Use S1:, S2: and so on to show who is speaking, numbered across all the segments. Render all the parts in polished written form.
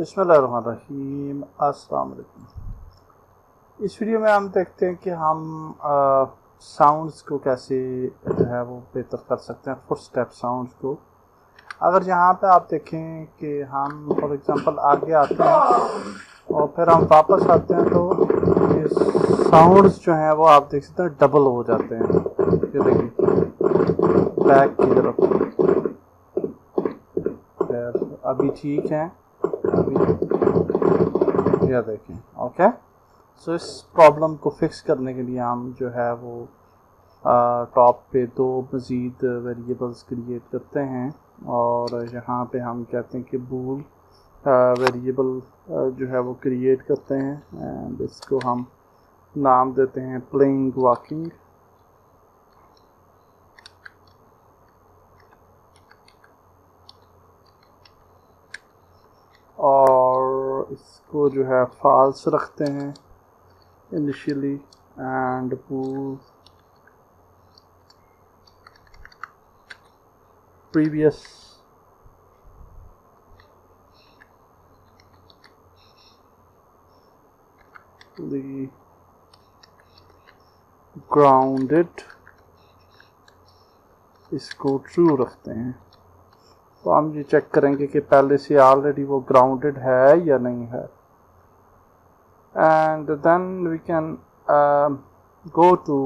S1: बिस्मिल्लाहिर्रहमानिर्रहीम। अस्सलाम वालेकुम। इस वीडियो में हम देखते हैं कि हम साउंड्स को कैसे जो है वो बेहतर कर सकते हैं, फुट स्टेप साउंड्स को। अगर यहाँ पे आप देखें कि हम फॉर एग्जांपल आगे आते हैं और फिर हम वापस आते हैं तो ये साउंड्स जो हैं वो आप देख सकते हैं डबल हो जाते हैं। ये देखिए बैक की तरफ अभी ठीक है, अभी यह देखें। ओके, सो इस प्रॉब्लम को फिक्स करने के लिए हम जो है वो टॉप पे दो मज़ीद वेरिएबल्स क्रिएट करते हैं और यहाँ पे हम कहते हैं कि बूल वेरिएबल जो है वो क्रिएट करते हैं एंड इसको हम नाम देते हैं प्लेइंग वॉकिंग। और इसको जो है फॉल्स रखते हैं initially and bool previous grounded, इसको ट्रू रखते हैं। तो हम ये चेक करेंगे कि पहले से ऑलरेडी वो ग्राउंडेड है या नहीं है and then we can go to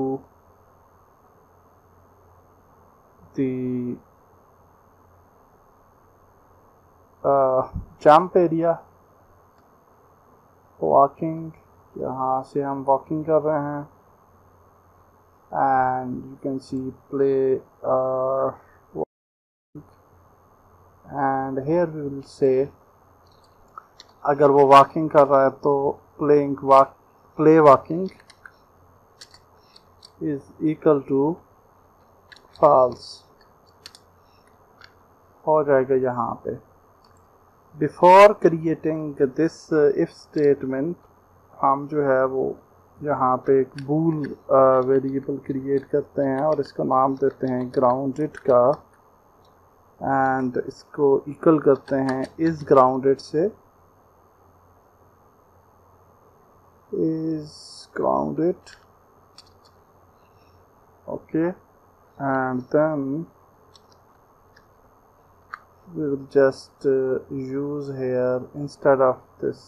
S1: the jump area walking. यहाँ से हम वॉकिंग कर रहे हैं and you can see play and here we will say अगर वो वॉकिंग कर रहा है तो play walking is equal to false हो जाएगा। यहाँ पे before creating this if statement हम जो है वो यहाँ पे एक बूल वेरिएबल क्रिएट करते हैं और इसका नाम देते हैं ग्राउंडेड का एंड इसको इक्वल करते हैं इज ग्राउंडेड से, is grounded. Okay, and then we will just use here instead of this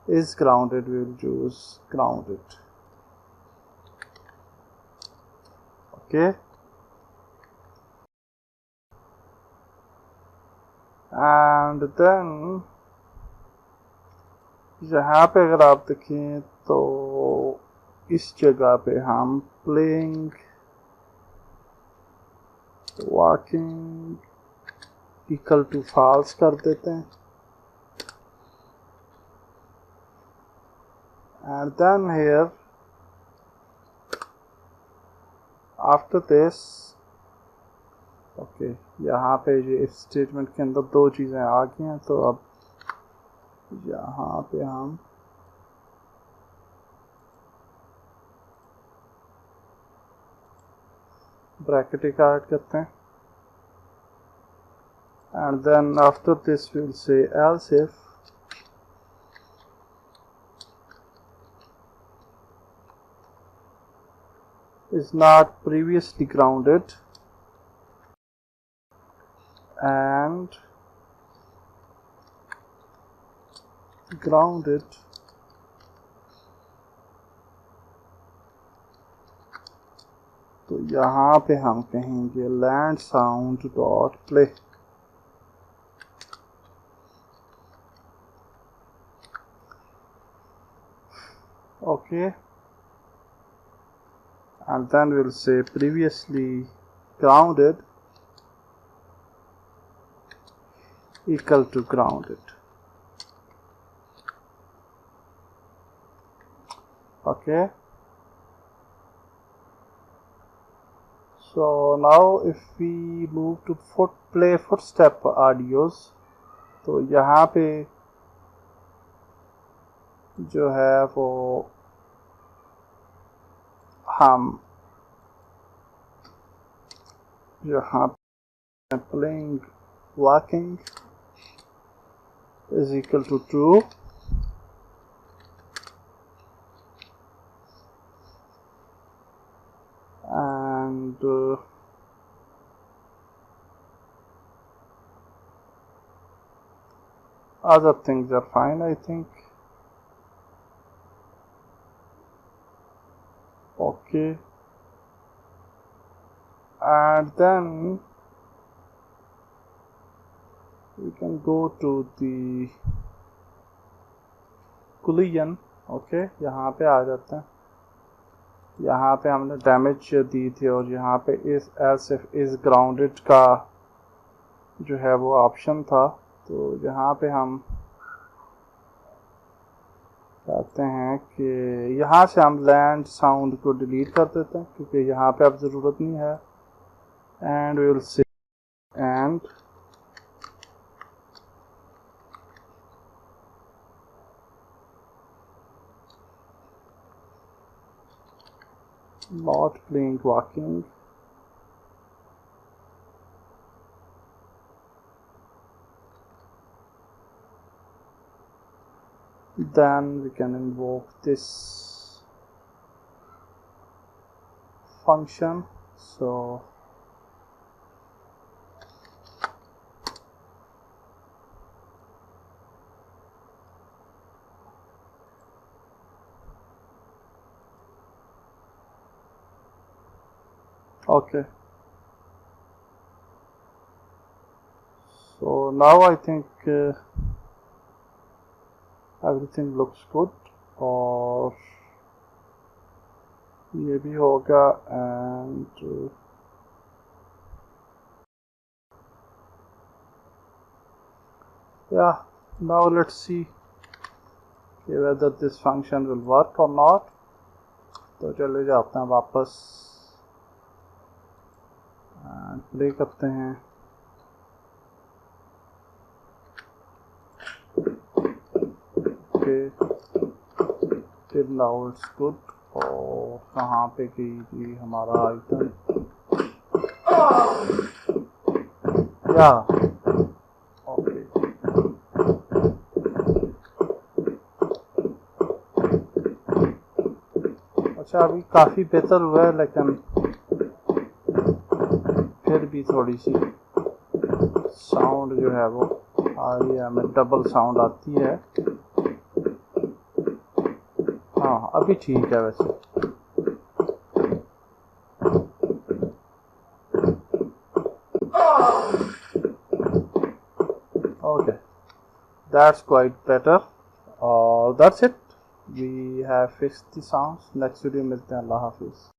S1: is grounded we will use grounded. Okay, and then यहाँ पे अगर आप देखें तो इस जगह पे हम playing walking equal to false कर देते हैं and then here after this okay, यहाँ पे ये इफ स्टेटमेंट के अंदर दो चीज़ें आ गई हैं तो अब यहाँ पे हम ब्रैकेट ऐड करते हैं and then after this we will say else if is not previously grounded and grounded तो यहाँ पे हम कहेंगे land sound dot play. Okay, and then we'll say previously grounded equal to grounded. Okay, so now if we move to play footstep audios तो यहाँ पे जो है वो हम यहाँ playing walking is equal to true, and other things are fine, I think. Okay, and then we can go to the collision. Okay यहाँ पे आ जाते हैं. यहाँ पे हमने डैमेज दी थी और यहाँ पे इस ग्राउंडेड का जो है वो ऑप्शन था. तो यहाँ पे हम कहते हैं कि यहाँ से हम लैंड साउंड को डिलीट कर देते हैं क्योंकि यहाँ पे अब ज़रूरत नहीं है. And we will say and not playing walking. Then we can invoke this function. So okay, so now I think everything looks good. और ये भी होगा. and yeah, now let's see whether this function will work or not. तो चले जाते हैं वापस and play करते हैं. Okay, till now it's good. और कहाँ पे गई थी हमारा आइटम? या ओके, अच्छा अभी काफ़ी बेहतर हुआ है, लेकिन फिर भी थोड़ी सी साउंड जो है वो आ रही है, हमें डबल साउंड आती है. हाँ अभी ठीक है वैसे. Okay, that's quite better. That's it. We have fixed the sounds. Next video मिलते हैं. अल्लाह हाफिज़.